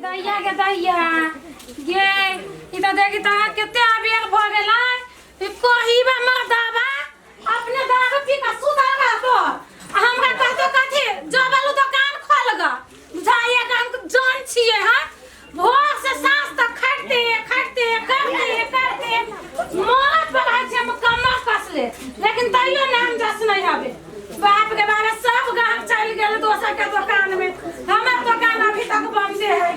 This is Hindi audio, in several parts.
दैया के दैया ये इधर देखी ता केते अबेर भ गेला ई कोही बा मर्दाबा अपने दारू पी के सुता रहा तो हमरा कहतो कथि जबलू दुकान खोल ग बुझाइए काम जान छिए हां भोर से सांस तक खटते मौत बला छे हम कमर कसले लेकिन तइयो नाम जस नहीं हबे बाप के बारे सब गांव चल गेल दोसर के दुकान में हमर दुकान अभी तक बंद है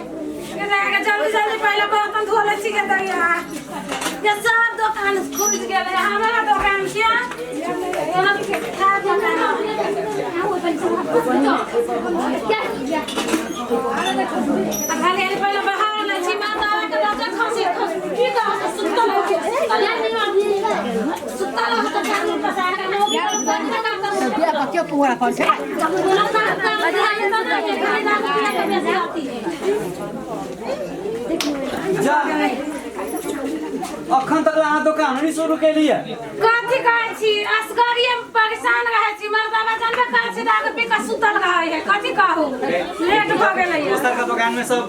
के जल्दी पहले बर्तन धो ले छी के दैया ये सब दुकान खुल गेल हमारा दुकान क्या खा दुकान खाली पहले बाहर ले छी माता के दादा खसी की कह सुतल हो के सुतल हो तो चालू पसा के लोग बिया बच्चों पूरा कर छे जा अखन तक अहाँ दुकान नहीं शुरू केलिए कथि कहै छी असगरी परेशान रहै छी मर्दावा जानबे करै छी दारू पी के सुतल रहै है कथि कहू लेट भ गेलै दोसर का दुकान में सब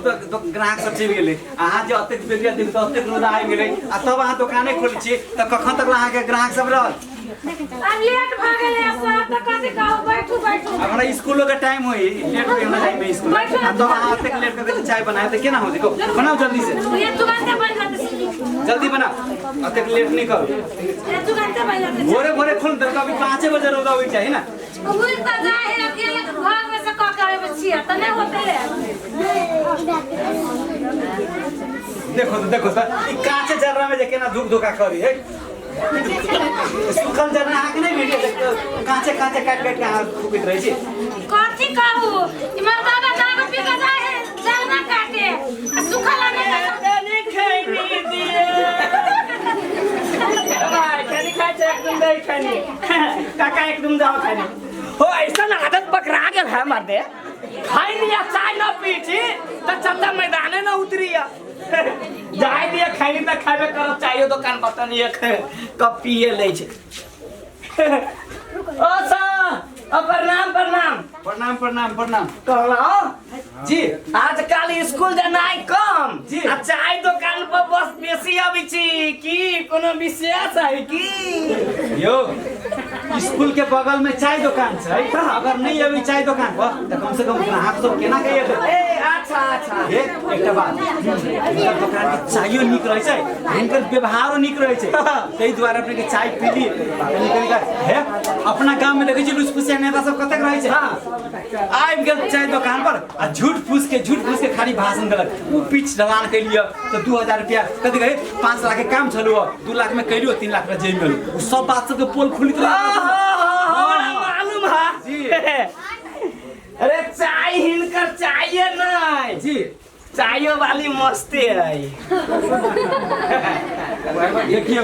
ग्राहक सब चलि गेलै अहाँ जे अतेक बेरिया दिन त अतेक रोज आइ गेलै आ तब अहाँ दुकाने खोलै छी त कखन तक अहाँ के ग्राहक सब रहल अब लेट भ गेलै सब त कथि कहू बैठू हमरा स्कूल के टाइम होई लेट हो गेल टाइम में स्कूल तब अहाँ अतेक लेट करके चाय बनाए त केना हो देखो बनाओ जल्दी से ये तुरंत बन जाते जल्दी बना अतेक लेट नहीं करो ये तुरंत बन जाते भोरे खोल दे कभी 5 बजे रोदा होई चाहिए ना उड़ त जाए अकेले घर में से क के आबै छियै त नहीं होते देखो त ई काचे जर्रा में जे केना धुक धोका करी है सुखल जर्रा आके नहीं भेटे काचे काट के हाथ फुकत रही छी कथि कहू ई मर्दावा दारू पी के जाए है जर्रा काटे आ सुखल में नहीं खैनी दिए भाई खानी खाचे एकदम नहीं खानी काका एकदम जाओ खानी हो ऐसा आदत पकड़ा गेल है मर्दे खाई लिया चाय न पीछी तो चलता मैदाने न उतरिया जाए दिया खाई त खाबे करब चाहिए दुकान बतन एक कप पिए ले छे ओ सा प्रणाम कहला जी आजकल स्कूल जानाई कम जी आ चाय दुकान पर बस बेसी आबी छी की कोनो विशेष है की यो स्कूल के बगल में चाय दुकान छै अगर नहीं अभी चाय दुकान पर तो कम से कम ग्राहक सब केना कहिए ए अच्छा ए एकटा बात इनकर दुकान के चायो निक रहे छै इनकर व्यवहारो निक रहे छै तै द्वारा अपने के चाय पीली निकल हे अपना गांव में देखै छी लुसफुसिया नेता सब कतक रहे छै आबि गेल चाय दुकान पर आ झूठ फूस के खाली भाषण देलक उ पिच ढलान के लिए तो 2000 रुपया कथि कहे 5 लाख के काम चलो 2 लाख में करियो 3 लाख में जेल में उ सब बात सब के पोल खुलित मालूम है जी अरे चाय हिनकर चाहिए नहीं जी चायो वाली मस्ती है देखियो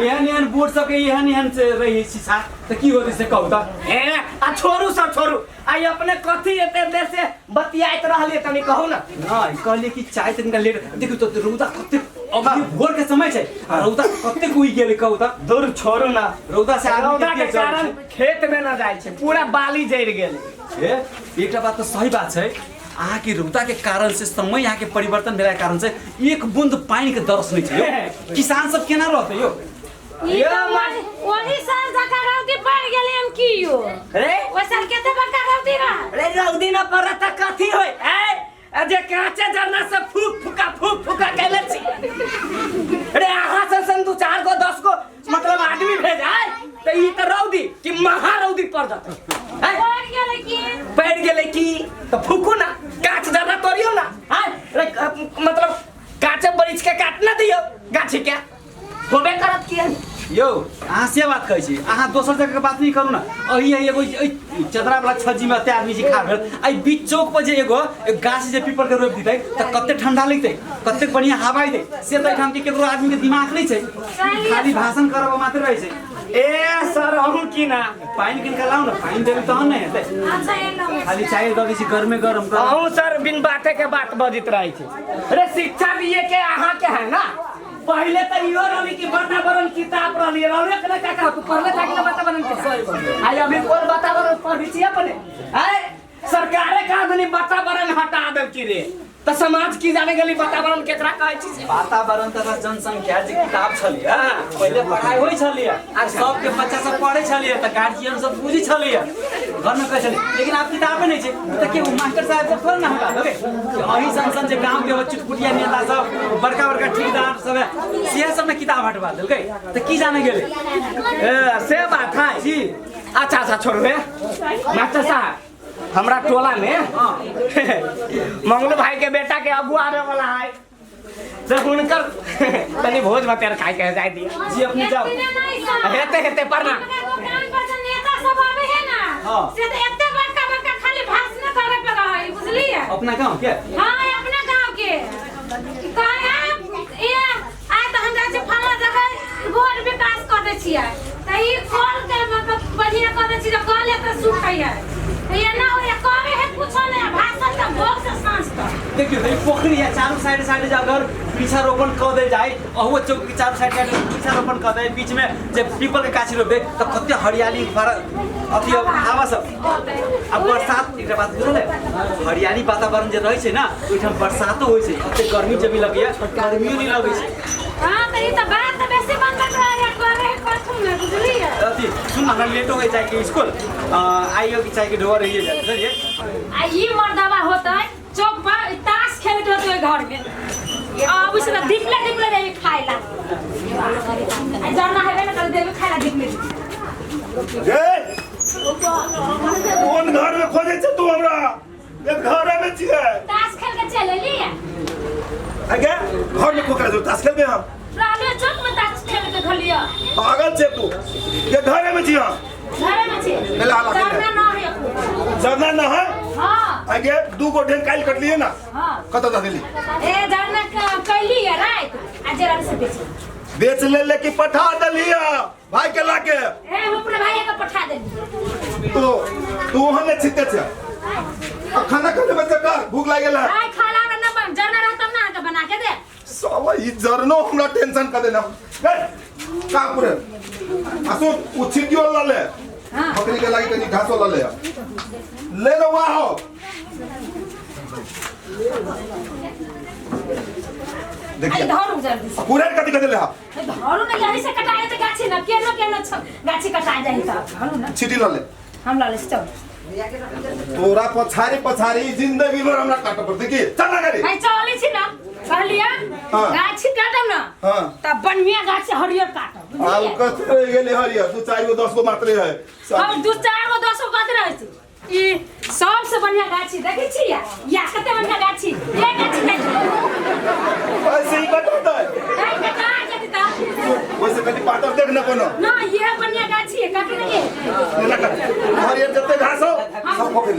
एहन बोर्ड सब के एहन से रही शिक्षा त की होते से कहू त ए आ छोरू आई अपने कथी एते देर से बतियाइत रहलिए तनी कहू ना नहीं कहले कि चाय तनिका लेट देखियो तो रौदा कते अभी भोर के समय छै रौदा कते कोई गेल कहू त दूर छोड़ू ना रौदा से रौदा के कारण खेत में ना जाय छै पूरा बाली जड़ गेल ए एकटा बात तो सही बात छै अहाँ के रौदा के कारण से समय यहाँ के परिवर्तन भेला के कारण से एक बूंद पानी के दरस नहीं छै किसान सब केना रहते यो वही साल जका रौदी पड़ गेलै हम की यो रे ओ साल केते बड़का रौदी रहा रे रौदी ना पड़त कथी होय ए जे काचे जरना से फूका केले छी रे आहा से सन 2 4 गो 10 गो मतलब आदमी भेजाय त ई त रौदी कि महा रौदी पड़ जात पड़ गेले की तो फूकू ना काच जरना तोड़ियो ना हां मतलब काचे बरिच के काट ना दियो गाछी के होबे करत की यो अहाँ से बात कहै छी अहाँ दोसर जगह के बात नहीं करू ना अही एगो चदरा वाला छज्जी में ते आदमी जी खा गेल आई बीच चौक पर जे एगो गाछ जे पीपल के रोप दितै त कते ठंडा लगतै कते बढ़िया हवा आइतै से त एठाम के केकरो आदमी के दिमाग नहीं छै खाली भाषण करब मात्र रहै छै ए सर हम की ना पानी किन के लाऊ ना पानी देबी तहन नहीं हेतै अच्छा ये लो खाली चाय द दै छी गरम कर हम सर बिन बाते के बात बजित रही थी अरे शिक्षा दिए के अहाँ के है ना पहले तो यो रवि की वातावरण किताब रहली रौरे के का तू पढ़ले था कि वातावरण के आई अभी कोन वातावरण पढ़ी छी अपने है सरकारे का दनी वातावरण हटा दे की रे तो समाज की जाने गली वातावरण केकरा कहै छी वातावरण तथा जनसंख्या जे किताब छलिए पहिले पढ़ाई होइ छलिए आ सबके बच्चा सब पढ़ै छलिए त गार्जियन सब बुझै छलिए घर में कहै छलिए लेकिन आब किताबे नहीं छै त के मास्टर साहब सब थोड़ा ना हमरा देबे अही संसन जे गांव के चुटपुटिया नेता सब बड़का बड़का ठेकेदार सब से सब ने किताब हटवा देलकै त की जाने गेले से बात है जी। अच्छा अच्छा छोड़ू रे मास्टर साहब हमरा टोला में मंगलू भाई के बेटा के अगुआ आने वाला है से हुनकर तनी भोज भतेर खाए के जाय दिया जी अपने जाओ हेते हेते परना दुकान पर से नेता सब आवे है ना हां से तो एते बड़का बड़का खाली भाषण करे पे रहै बुझलिए अपना गांव के हां अपना गांव के कहे ये आय त हम जाय छी फला जगह रोड विकास कर दे छियै त ई कॉल के मतलब बढ़िया कर दे छी त कॉल एते सुखै है ये ना हो करे है कुछो नहीं भाषण त भोग से सांस तक देखियो भाई पोखरी है चारों साइड साइड अगर वृक्षारोपण कर दे जाए अहुओ चौक के चारों साइड साइड वृक्षारोपण कर दे बीच में जब पीपल के गाछ रोपे तो कते हरियाली अथी हवा सब अब बरसात एकरा बात बुझल है हरियाली वातावरण जे रहै छै ना ओइठाम बरसातो होइ छै कते गर्मी जब लगैया गर्मियो नहीं लगै छै हां त ई त बात त बेसी बनबत रहे करे कथु में बुझलिए अथी सुन हमरा लेट हो गई जाए के स्कूल आइयो की चाय के ढोर रहिए बुझलिए आ ई मर्दावा होतै चौक पर ताश खेलत होतै घर में अब उसने दिखले रही खाइला आ जरना हेबे न कर देबे खाइला दिखले ए कौन घर में खोजे छ तू हमरा एक घर में छिए ताश खेल के चले लिए आगे घर में कोकरा जो ताश खेल में हम राले चौक में ताश खेल के खलिया पागल छे तू ये घर में छिए घरे में छी मेला हाल जरना ना है जरना ना है हां आगे दू गो ढेन काल कट लिए ना हां कत द देली ए जरना कैली है रात आ जरा से बेच ले लेके पठा दलिया भाई के लाके ए हम अपने भाई के पठा देली तो तू हने छिते छ अब खाना खाने में का भूख लागेला आय खाला ना बन जरना रहतम ना के बना के दे सब ई जरनो हमरा टेंशन कर देना ए का पूरे असो उछिदियो ला ले हां बकरी के लागी कनी घासो ला ले ले लो वहां हो देखिए धरू जल्दी से पूरे कथि कर देले हा धरू ना यही से कटाए त गाछी न केनो गाछी कटा जाई त धरू ना छिटी ला ले हम ला ले चल तोरा पछारी जिंदगी भर हमरा काट पड़ते की चल ना करी भाई चली छी ना कहलिया हाँ। गाछी काटम ना हां तब बनमिया गाछी हरियर काटब आल कत गेले हरिया तू 4 गो 10 गो मात्र है हम 2-4 गो 10 गो कत रहै छी ई सबसे बढ़िया गाछी देखै छी या कते बढ़िया गाछी ये गाछी देखै ऐसे ही कटता है नहीं कटा जति ता वैसे कति पातर देख न कोनो ना ये बढ़िया गाछी है काट नहीं ना कट हरिया जते घास हो सब पकड़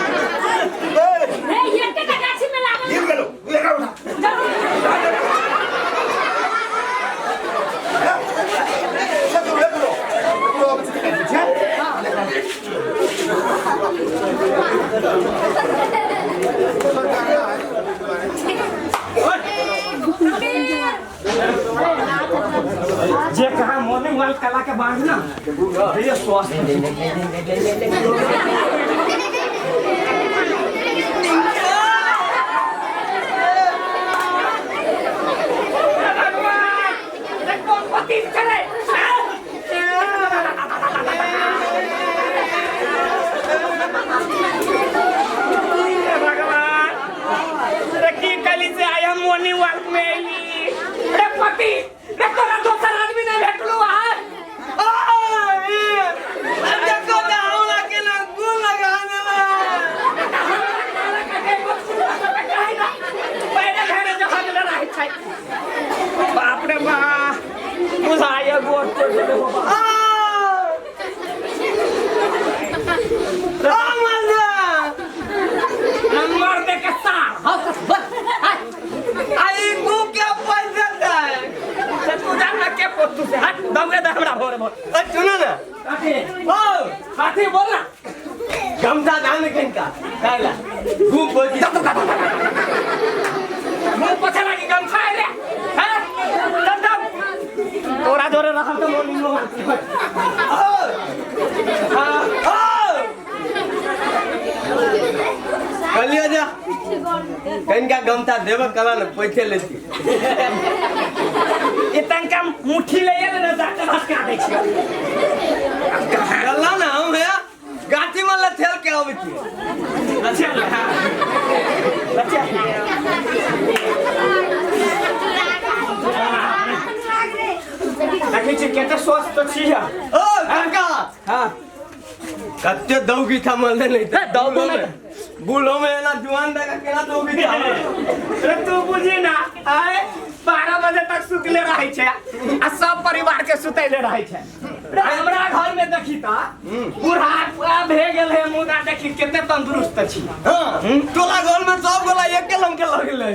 ले ये के गाछी में लागल गिर गेलो ये का उठा जे कहा मॉर्निंग वॉक कला के बाद ना ये स्वास्थ्य मॉर्निंग वॉक में रे पति रे तोरा दोसर आदमी नहीं भेटलो है देखो जाऊंगा के ना गुल लगाने पहले घर जहां में रहे छै बाप रे बाप बुझाया गोट तो दे बाबा नंबर दे के सार आई गु के पैसा दे तू जानना के पोतू से हट दमगे दे हमरा भोरे भोर सुनो ना काठी ओ काठी बोल ना गमजा दान किनका काला गु बोली मुंह पछा लगी गमछा रे हैं दम तोरा जोरे हम तो मोनी नो कलिया जा कहीं का गमता देव कला न पैसे लेती इतन का मुट्ठी ले ले ना जाते बस का दे छी कला ना हम है गाठी में लथेल के आवे छी अच्छा अच्छा देखै छी केते स्वस्थ छी ओ काका हां कत्ते दौगी था मल्ले नहीं था दौगो में बूढ़ो में ना जवान लगा केना दौगी था अरे तू बुझी ना आए 12 बजे तक सुतले रहै छै आ सब परिवार के सुतैले रहै छै हमरा घर में देखी ता बूढ़ा भे गेल है मुदा देखी केते तंदुरुस्त छी हां टोला घर में सब गोला एक के लम के लगे ले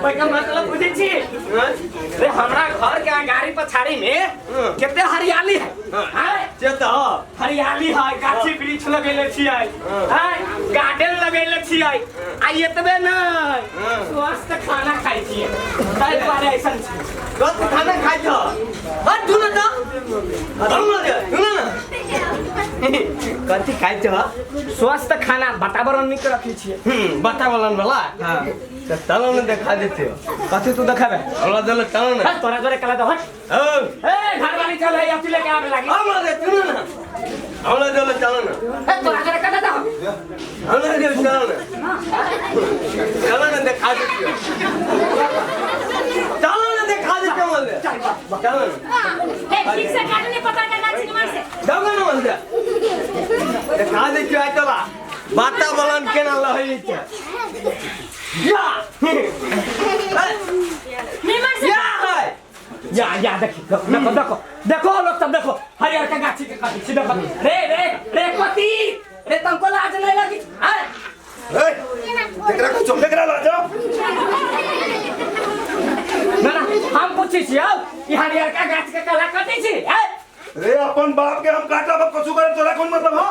ओइ का मतलब बुझी छी रे हमरा घर के गाड़ी पछाड़ी में केते हरियाली है हां चेता हरियाली है गाछी वृक्ष लगैले छियै हां गार्डन लगैले छियै आ एतबे नै स्वस्थ खाना खाइ छियै ताहि दुआरे ऐसन छै गत खाना खाइ छ हट दुना त दुना ना कथि खाइ छ स्वस्थ खाना वातावरण निक रखै छियै वातावरण वाला हां त तलो ने देखा देते कथि तू देखाबे हमरा दल तलो ना तोरा जोरे कला दो हट ओ ए घर वाली चल है अपने लेके आवे लागी हमरा दे तुना ना हमरा दल तलो ना ए तोरा जोरे कला दो हमरा दे तलो ना देखा देते तलो ना देखा देते मल्ले तलो हे ठीक से काटने पता करना छी मन से दगन मल्ले देखा देते आइ तला वातावरण केना लहै छै या निमन से या देखो देखो लोग सब देखो हरियर के गाछी के काटी देखो रे पति रे तुमको लाज नहीं लगी ए देखरा को चुप देखरा ला जाओ ना हम पूछी छी ई हरियर के गाछ के कला काटी छी रे अपन बाप के हम काटा बाप कसु करे तोरा कोन मतलब हो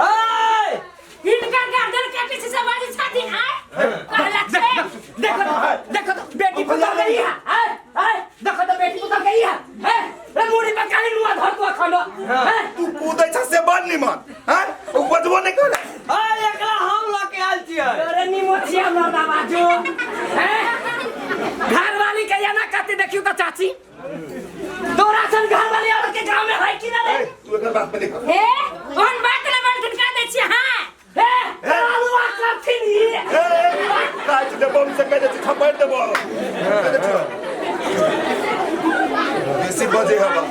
ए इनका गर्दन काटे से सवारी छाती आए कहला छे देखो तो बेटी पुतल गई है देखो तो बेटी पुतल गई है रे मुड़ी पे काली नुआ धर को खंडो तू कूदै छ से बड़ निमन हैं ओ बजबो नहीं करे आ एकला हम ला के आल छियै अरे निमोचिया मर्दा बाजू हैं घर वाली के या ना कहते देखियो तो चाची तोरा सन घर वाली औरत के गांव में है कि ना रे तू एकर बात पे देखो हे ओन बात ले बड़ ठनका दे छी हां आलूआ करथिन ये काट दे बम से कह दे छपड़ दे बो बेसी बजे हवा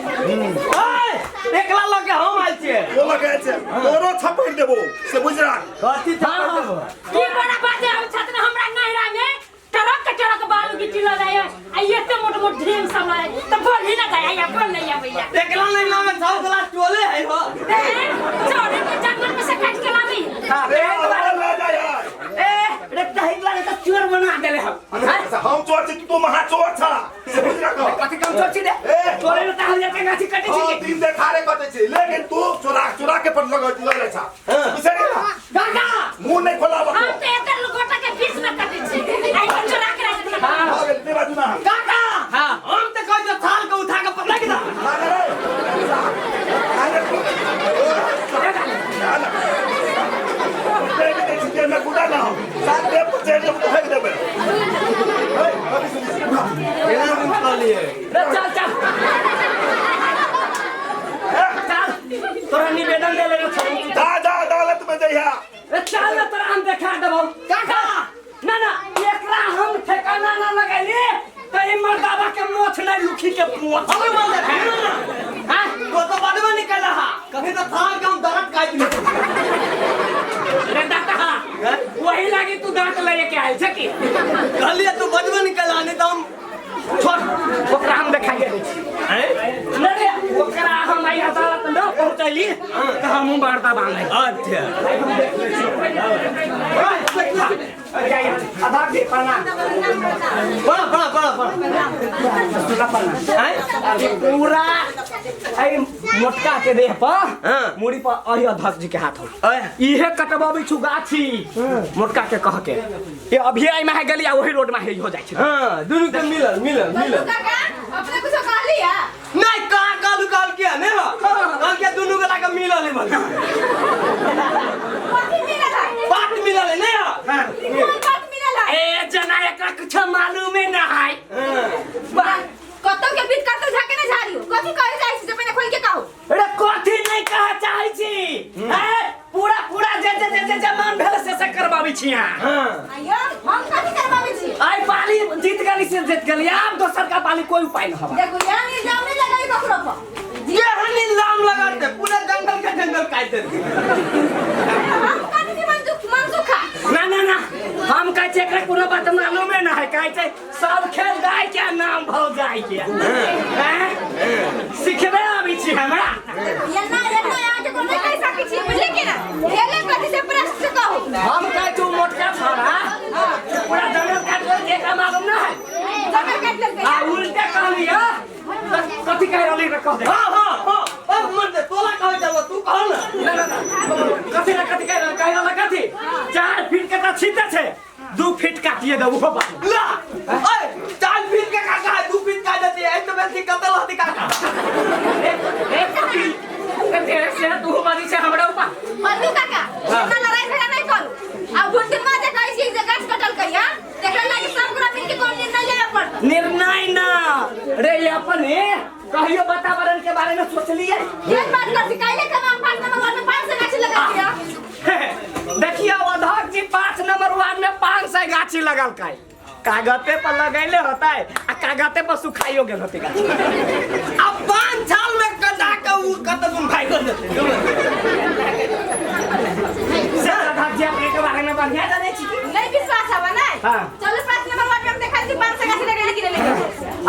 एकला लगे हम आइल छियै वो लगे छे तोरो छपड़ देबो से बुझरा कथि था की बड़ा बात है हम छत हमरा नहरा में टरक बालू गिट्टी लगायो आ एते मोट ढेम सब लाए त बोल ही ना गया या बोल नहीं आ भैया एकला नहीं ना में सब गला टोले है हो छोड़े के जंगल में से काट के लावी रे ला जा यार रे तहिला ने तो चोर बना देले हम चोर छी तू महा चोर छ से बुझरा को कथि कम चोर छी दे तोरे ने त हरियर के गाछी कटे ओ छी दिन देखा रे कटे छी लेकिन तू चोरा के पर लगे छ बिसरे ना गागा मुंह नहीं खोला बको हम तो एते गोटा के बीच में काटे छी आई को चोरा के रख दे हां दे बाजू ना गागा हां हम तो कह दो थाल को उठा के पटक दे मैं गुड़ा ना हूं साथ में पचे जब तो फेंक देबे केना दिन खालिए रे चल तोरा निवेदन दे ले छोड़ जा अदालत में जइहा रे चल ना तोरा हम देखा देबो काका ना एकरा हम ठिकाना ना लगैली तो ई मर्दावा के मोछ नहीं लुखी के मोछ अबे बोल दे हां तो बाद में निकला हा कभी तो थाल काम दरद काट ले रे दाता वही लागी तू दांत ले के आइल छ की कहलिए तू बाद में निकला नहीं तो हम छोड़ ओकरा हम देखाइए दै छी हैं रे ओकरा हम आई अदालत न पहुंचैली तो हम मर्दा बांधै अच्छा आधा दे पना पड़ा हैं पूरा आई मोटका के देह पर मुड़ी पर अहि अध्यक्ष जी के हाथ हो इहे कटबाबी छु गाछी मोटका के कह के ये अभी आई में गेली आ वही रोड में हे हो जाय छै हां दुनु के मिलल काका अपने कुछ कहली है नहीं काल के ने काल के दुनु के लाके मिलल है भल कथी मिलल है बात मिलल है ने कौन बात मिलल है ए जना एकरा कुछ मालूम ना है कतौ के बीच कतौ जाके ना झाड़ियो कथी कहे जाइ छी पहले खोल के कहू अरे कथी नहीं कह चाहै छी पूरा जे मन भेल से करबाबै छी हां आयो हम कथी करबाबै छी आई पाली जीत गेली से जीत गेली अब दोसर का पाली कोई उपाय न हवा देखो यार इल्जाम नहीं लगाई ककरो पर ये हनी लाम लगाते पूरा जंगल काट दे हम कथी मंजूखा ना हम कहै छै एकरा कोनो बात मालूम ना है कहै छै सब खेल गाय के नाम भौ जाय के सिखबे आबै छी हमरा ये ना आके कोनो कह सकै छी बुझले कि ना एले कथी से प्रश्न कहू हम कहै छु मोटका छोरा पूरा जंगल काट के एकरा मालूम ना है जंगल काट लेलकै आ उल्टे कहलिया कथी कह रहली रे कह दे हां अब मन दे तोला कहै चलो तू कह ना कथी कह रहल कथी 4 फीट के त छीते छै 2 फीट काटिए दबू हो बात ला ओए 4 फीट के काका 2 फीट काट देती है तो बेसी कतल होती काका तेरे से तू बादी से हमरा ऊपर मंजू काका इतना लड़ाई झगड़ा नहीं करू अब घुंटन में जे कहै छी जे गाछ कटल करिया देखला लागी सब पूरा मिल के कोन निर्णय लेबे पड़त निर्णय ना रे ये अपने कहियो वातावरण के बारे में सोच लिए ये बात कर काहे के हम 5 नंबर वार्ड में 500 गाछ लगा दिया देखिए अध्यक्ष जी 5 नंबर वार्ड में 500 गाछी लगल काई कागते पर लगैले होता है आ कागते पर सुखाइयो गेल होती गाछ अब 5 साल में कटा के उ कत गुम भाई कर देते से अध्यक्ष जी अपने के बारे में बढ़िया जाने छी नहीं विश्वास है ना हां चलो 5 नंबर वार्ड में हम देखा छी 500 गाछ लगा लेकिन नहीं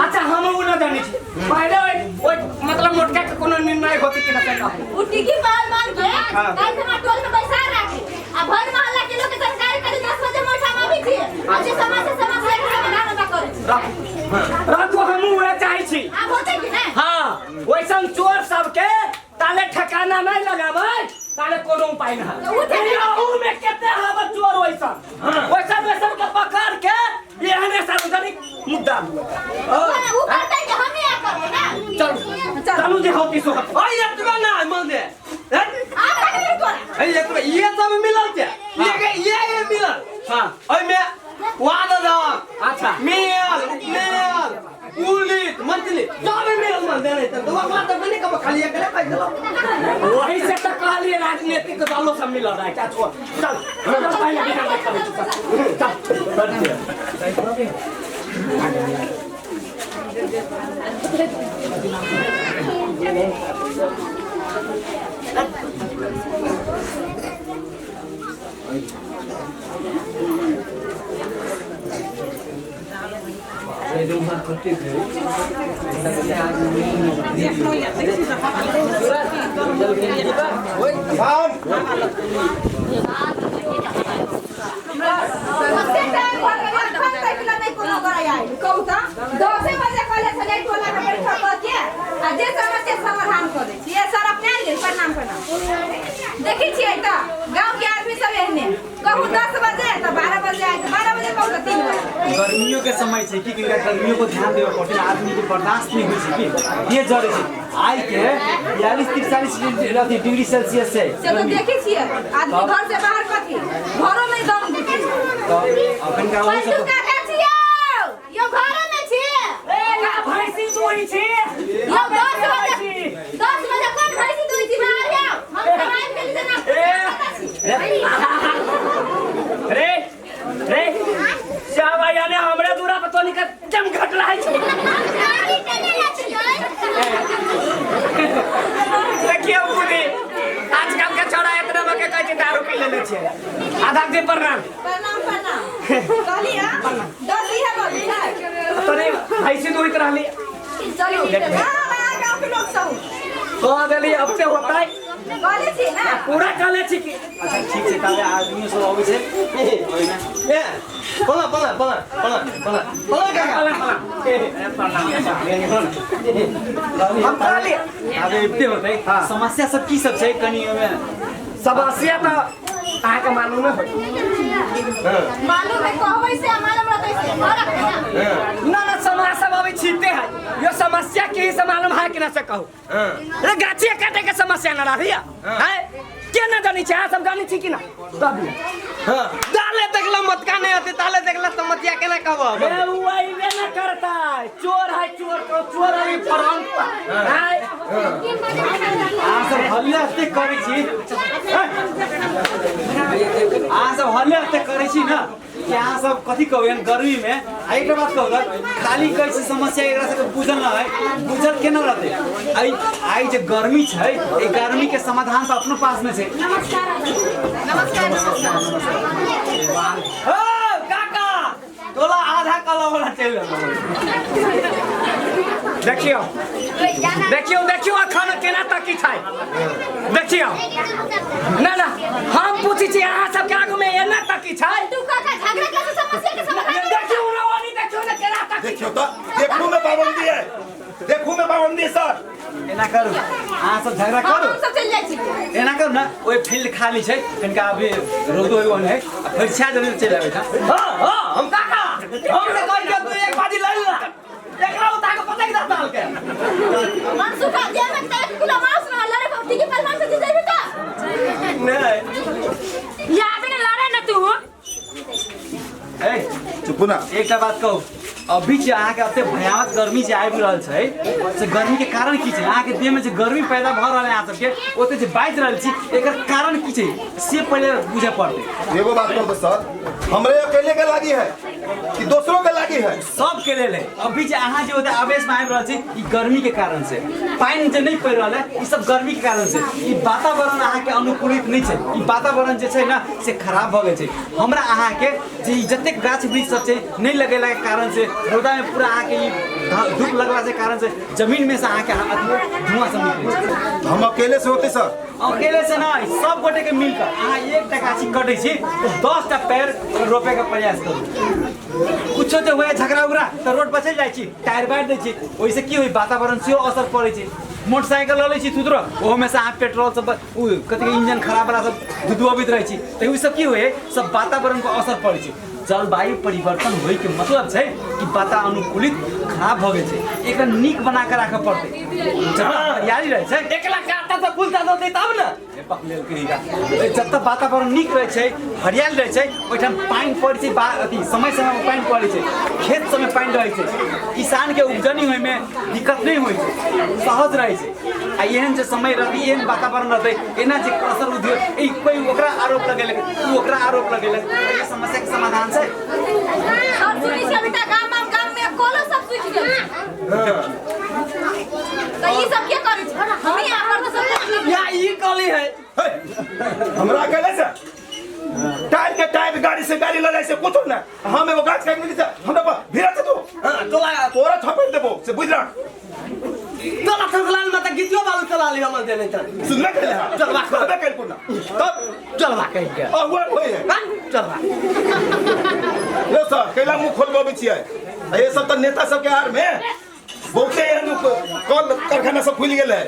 अच्छा हम उ न जाने छी पहले ओइ मतलब मोटका के कोनो निर्णय होती कि ना कहे उठी की मार के काई से टोल में बैसा राखी आ भर मोहल्ला के लोग के सरकारी करी 10 बजे मोटा में भी थी आज समाज से समस्या के समाधान ना करे रातो हम उहे चाहै छी अब होते कि नहीं हां वैसन चोर सब के ताले ठिकाना नहीं लगाबै ताले कोनो उपाय ना है ऊ में केते हवा चोर वैसन के पकड़ के एहने सार्वजनिक मुद्दा वो करते कि हम ही आ करबो ना चलू जे होती सो ओए इतना ना मन दे आप कथि तोरा ये सब मिलल के ये मिलल हां ओए में वादा दा अच्छा मेल पुलिस मंत्री सब मिलल मन दे नहीं तो बात बने कब खाली करे पैसा वही से तो कहलिए राजनीतिक दलों सब मिल रहा है क्या छोड़ चल पहले बिना चल देखी छियै त गांव के आदमी सब एहने कहू 10 बजे तो 12 बजे आए तो 12 बजे कहू 3 बजे गर्मियों के समय छै कि गर्मियों को ध्यान देवे पड़े आदमी के बर्दाश्त नहीं होई छै कि ये जरे छै आई के 42-43 डिग्री सेल्सियस से तो देखी छियै आदमी घर से बाहर कथी घरों में दम घुटी तो अपन गांव से पंडू काका छियै यो घरों में छियै ए का भैंसी दुई छी यो 10 बजे कौन भैंसी दुई छी बाहर आओ हम समाज के लिए ना रे रे शावा यानी हमरे दूरा पर तो निकल जम घट रहा है देखिए बुढ़ी आजकल के छोरा इतना बके कह के दारू पी लेले छे आधा जी प्रणाम कहली हां 10 ही है बोली ना तोरे भैंसी दुई रहली चलो हां मैं गांव के लोग सब तो देली अब से होता है कॉलेज छी ना पूरा कॉलेज छी कि अच्छा ठीक छै ताले आदमी सब आबै छै ओइमे ए पला काका हम खाली अब एते होतै समस्या सब की सब छै कनी ओइमे समस्या तो आके मालूम है मालूम है कहबै से मालूम रहतै से फरक है ना ना समस्या सब अभी छीते है यो समस्या के ही से मालूम है कि ना से कहू रे गाछी काटे के समस्या ना रही है के ना जानी छै सब जानी छी कि ना तब हां ताले देखला मत का नहीं आते ताले देखला समस्या केना कहबो ए वही ना करता है चोर है चोर को चोर है फरंट है आ सब हल्ला ते करै छी आ सब हल्ला ते करै छी ना कि अहाँ सब कथी कहबै गर्मी में एकटा बात कहू त खाली कहै छी समस्या एकरा सबके बुझल ना है बुझल केना रहतै आई जे गर्मी छै ए गर्मी के समाधान तो अपनो पास में छै नमस्कार ओ काका तोला आधा कला वाला चल देखियो देखियो अखन केना तकी छै देखियो ना ना हम पूछी छी अहाँ सब के आगू में एना तकी छै तू काका झगड़ा के समस्या के समाधान देखियो ना वाली देखियो ना केना तकी देखियो तो देखू में पाबंदी है सर एना करू अहाँ सब झगड़ा करू हम सब चल जाइ छी एना करू ना ओइ फील्ड खाली छै कनिका अभी रौदो होइवन है परीक्षा जरूर चलि आबै था हां हम काका हम से कह के तू एक बाजी लड़ ला एकरा उठा के पता के डाल के मनसुखा जे में तक किलो मांस ना लड़े भक्ति की परमान से जेबे का नहीं याद के लड़े न तू ए चुप ना एकटा बात कहू अभी जे अहाँके एते भयावह गर्मी जे आबि रहल छै से गर्मी के कारण की छै अहाँके देह में जे गर्मी पैदा भ रहल है अहाँ सबके ओते जे बाजि रहल छी एकर कारण की छै से पहिले बुझे पड़तै एगो बात कहू सर हमरे अकेले के लागी है कि दूसरों के लागी है सब के लेल है अभी जे अहाँ जे ओते आवेश में आबि रहल छी ई गर्मी के कारण से पानि जे नहीं पड़ि रहल है ई सब गर्मी के कारण से ई वातावरण अहाँके अनुकूलित नहीं छै ई वातावरण जे छै ना से खराब भ गेल छै हमरा अहाँके जे जतेक गाछ वृक्ष सब छै नहीं लगेला के कारण से रौदा में पूरा आके धूप लगला से कारण से जमीन में से आके धुआं सब निकले हम अकेले से होते सर अकेले से नहीं सब गोटे के मिलकर अहाँ एक टा गाछी कटै छी तो 10 टा पेड़ रोपे के प्रयास करू कुछो जे हुए झगड़ा उगड़ा तो रोड पर चल जाइ छी टायर बांट दै छी ओइसे की होई वातावरण से असर पड़ै छै मोटरसाइकिल ल लै छी तुतरो ओहो में से अहाँ पेट्रोल सब कथि के इंजन खराब वाला सब दुधुआबित रहै छी तो ई सब की होय सब वातावरण पर असर पड़ै छै जलवायु परिवर्तन होय के मतलब छै कि वातानुकूलित खराब भ गेल छै एकरा नीक बना के राखऽ पड़तै हरियाली रहै छै एकला काटा से फूलता दे तब ना जब तक वातावरण नीक रहै छै हरियाली रहै छै ओइठाम पानि पड़ै छै अथी समय समय में पानि पड़ै छै खेत सब में पानि रहै छै किसान के उपजनी होय में दिक्कत नहीं होय छै सहज रहै छै आ एहन जे समय रहतै एहन वातावरण रहतै एना जे असर उद्योग कोई ओकरा आरोप लगेलक तू ओकरा आरोप लगेलक ये समस्या के समाधान छै और सुनी से बेटा गाम में कोलो सब सुख गेल तो ई सब के करै छै हम यहाँ पर तो सब या ई कली है हमरा अकेले से टायर गाड़ी से गाड़ी लड़ाई से कुछ ना हम एगो गाछ काट मिली से हमरा पर भिरा से तू तोरा थपेट देबो से बुझ रहा तोला थकलाल मत गिटियो बालू चला ली हम दे नहीं सुनना कहले चल बात करबे कल को ना तब चल बा कह के हुआ होय है चल बा लो सर कैला मुंह खोलबो छियै ये सब तो नेता सब के हार में बहुते एहन कल कारखाना सब खुल गेल है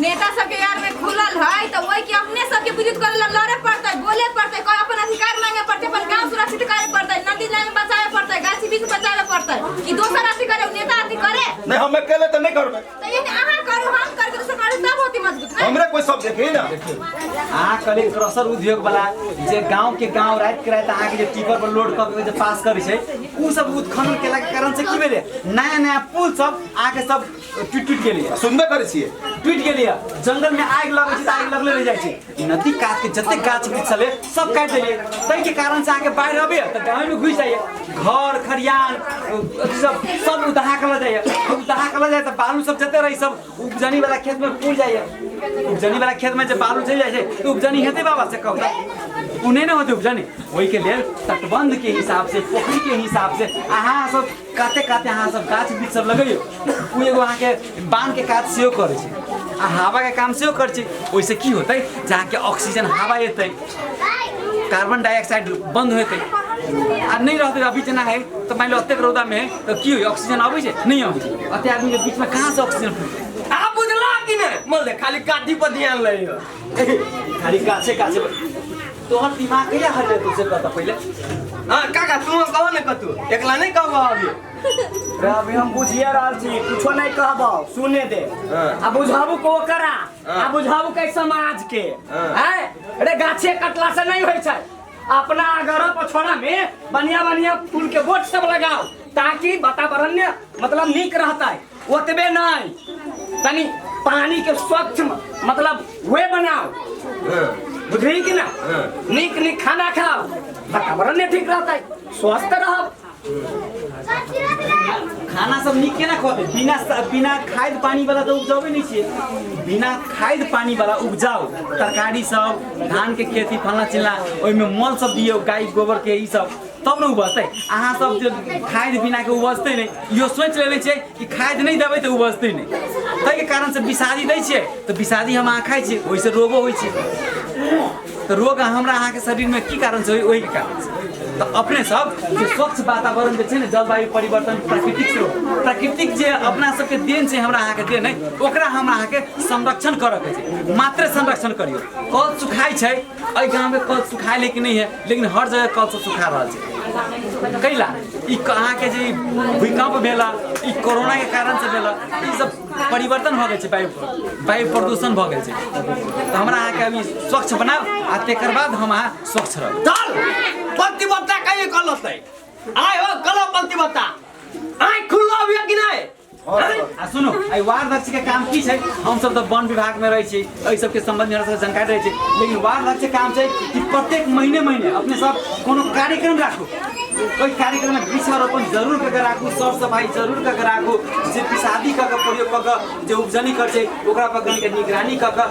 नेता सब के यार में खुलल है तो वही के अपने सब के विरोध करे लड़े पड़ते बोले पड़ते कोई अपन अधिकार मांगे पड़ते अपन गांव सुरक्षित करे पड़ते नदी नाला बचावे पड़ते गाछी वृक्ष बचावे पड़ते कि दोसर अथी करे नेता अथी करे नहीं हम अकेले तो नहीं करबे तो ये अहाँ करू हम करके दोसर करे तब होती मजबूत नहीं हमरे कोई सब देखे ना अहाँ कले क्रशर उद्योग वाला जे गांव के गांव रात के रात अहाँ के जे टिपर पर लोड क के जे पास करै छै उ सब उत्खनन केला के कारण से की भेलै नया नया पुल सब आके सब टूट गेलै सुनबे करै छियै टूट गेलै जंगल में आग लगे छै आग लगले रह जाइ छै नदी काट के जते गाछ वृक्ष छले सब काट देलिए तै के कारण से आके बाढ़ आबे त गांव में घुस जाइए घर खरियान सब उदहा कल जाइए उदहा कल जाए त बालू सब जते रही सब उपजनी वाला खेत में पूर जाइए उपजनी वाला खेत में जब बालू चल जाए छै तो उपजनी हेते बाबा से कहू उ नहीं न होते उपजनी वही के लेल तटबंध के हिसाब से पोखरी के हिसाब से अहाँ सब काते काते अहाँ सब गाछ वृक्ष सब लगैयो उ एगो अहाँ के बांध के काज सेहो करै छै आ हवा के काम सेहो करै छै ओइसे की होतै जहाँ के ऑक्सीजन हवा एतै कार्बन डाइऑक्साइड बंद होतै आ नहीं रहते अभी जना है तो मान लो अत्ते रौदा में है तो की होई ऑक्सीजन आबै छै नहीं आबै छै अत्ते आदमी के बीच में कहाँ से ऑक्सीजन फूटै आ बुझला कि नहीं मोल दे खाली काटी पर ध्यान ले खाली काछे काछे तोहर दिमाग कहिया हटे तुझे कहता पहले हां काका तू कहो न कतू एकला नहीं कहबो अभी रे अभी हम बुझिए रहल छी कुछो नहीं कहबो सुने दे आ बुझाबू को करा आ बुझाबू के समाज के हैं रे गाछे कटला से नहीं होय छै अपना घर पछोड़ा में बढ़िया बढ़िया फूल के बोट सब लगाओ ताकि वातावरण मतलब नीक रहता है ओतबे नहीं तनी पानी के स्वच्छ मतलब वे बनाओ बुझली कि ना नीक नीक खाना खाओ वातावरण ने ठीक रहता है स्वस्थ रहो खाना सब नीक केना खते बिना खाद पानी वाला तो उपजाबे नहीं छिए बिना खाद पानी वाला उपजाओ तरकारी सब धान के खेती फलना चिल्ला ओइ में मल सब दियो गाय गोबर के ई सब तब न उपजतै अहाँ सब जो खाद बिना के उपजतै नहीं यो सोच लेले छै कि खाद नहीं देबै तो उपजतै नहीं तै के कारण से विषादी दै छियै तो विषादी हम अहाँ खाइ छियै ओइसे रोगो होइ छै तो रोग हमरा अहाँ के शरीर में की कारण से ओहि के कारण से तो अपने सब जे स्वच्छ वातावरण जे छै ने जलवायु परिवर्तन प्राकृतिक जे अपना सबके देन छै हमरा अहाँ के देन है ओकरा हमरा अहाँ के संरक्षण करऽ के छै मात्र संरक्षण करियो कल सुखाई छै एहि गांव में कल सुखाइले कि नहीं है लेकिन हर जगह कल सब सुखा रहल छै कैला ई अहाँ के जे भूकंप भेला ई कोरोना के कारण से भेला ई सब परिवर्तन भ गेल छै वायु प्रदूषण भ गेल छै तो हमरा अहाँ के अभी स्वच्छ बनाओ आ तेकर बाद हम अहाँ स्वच्छ रहब चल प्रतिबद्धता कहिए कलतै आय हो कलो प्रतिबद्धता आय खुल्लो अभी कि नहीं आ सुनो आई वार्ड अध्यक्ष के काम की छै हम सब तो वन विभाग में रही छी एहि सब के संबंध में हमरा जानकारी रही छै लेकिन वार्ड अध्यक्ष के काम छै कि प्रत्येक महीने अपने सब कोनो कार्यक्रम राखू कोई कार्यक्रम में वृक्षारोपण जरूर करके राखू सर सफाई जरूर करके राखू जे पिसादी करके प्रयोग करके जे उपजनी कर छै ओकरा पर गण के निगरानी करके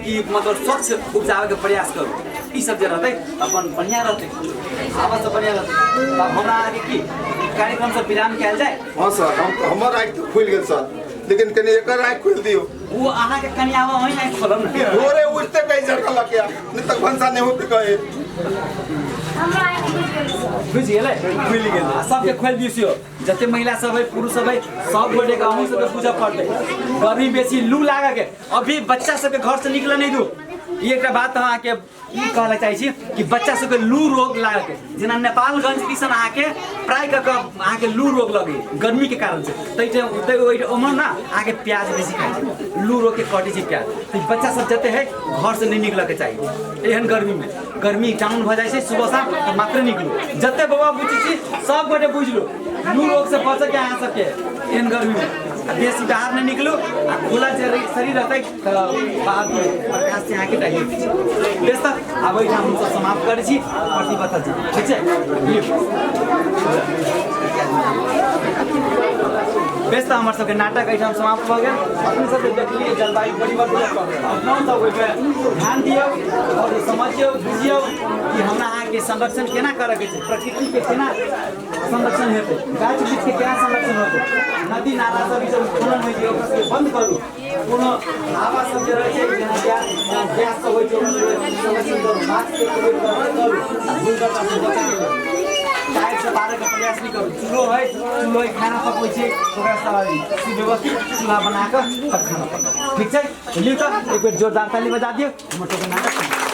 कि मतलब स्वच्छ उपजावे के प्रयास करू ई सब जे रहतै अपन बढ़िया रहतै आवाज से बढ़िया रहतै अब हमरा आगे की कार्यक्रम से विराम कैल जाए हाँ सर हमर आँख तो खुल गेल सर लेकिन कनी एकर आँख खोल दियो वो अहाँ के कनिया वही आँख खोलब न भोरे उठते कहीं झटका लग गया नहीं तक भंसा नहीं होते कहे बुझ गेलै खुल गेल सबके खोल दिसियो जते महिला सब है पुरुष सब है सब गोटे के अहूँ सबके पूजा पड़तै गर्मी बेसी लू लागे के अभी बच्चा सबके घर से निकल नहीं दू ई एकटा बात अहाँ के ई कहला चाहै छी कि बच्चा सबके लू रोग लागे के जेना नेपालगंज दिसन अहाँ के प्राय क अहाँ के लू रोग लगे गर्मी के कारण से तै ओमन ना अहाँ के प्याज बेसी खाइ छै लू रोग के कटै छै प्याज तो बच्चा सब जते है घर से नहीं निकल के चाहिए एहन गर्मी में गर्मी डाउन भ जाय छै सुबह शाम तो मात्र निकलू जते बौआ बुझी छी सब गोटे बुझलू लू रोग से बचे के अहाँ सबके एहन गर्मी में बेसी बाहर नहीं निकलू आ खुला शरीर रहतै तो बाहर प्रकाश से अहाँके चाहिए बेस त अब एहिठाम हम सब समाप्त करै छी प्रतिबद्धता जी ठीक छै बेस त हमर सबके नाटक एहिठाम समाप्त भ गेल अपने सब देखलिए जलवायु परिवर्तन अपना सब ओहि पे ध्यान दियौ और समझियौ बुझियौ कि हमरा अहाँके संरक्षण केना करऽ के छै प्रकृति के केना संरक्षण हेतै गाछ वृक्ष के केना संरक्षण हेतै नदी नाला सब ई सब खनन होइ छै ओकरा सबके बंद करू कोनो हवा सब जे रहै छै जेना गैस सब होइ छै संरक्षण करू मास्क के प्रयोग करू भूलगत से बचै के टाइम से बाहर के प्रयास नहीं करू चूल्हो है खाना पकबै छै ओकरा सब सुव्यवस्थित चूल्हा बना कऽ तब खाना पकाऊ ठीक छै लियो तऽ एक बेर जोरदार ताली बजा दियौ हमर सबके नाटक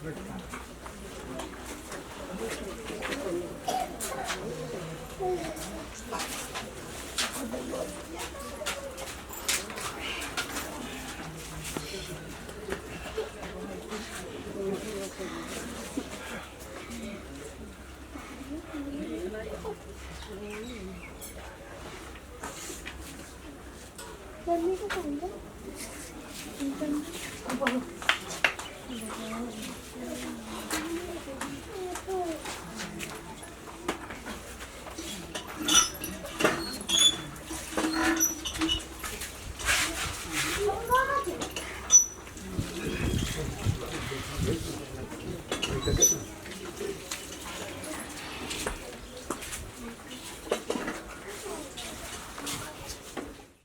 Gracias.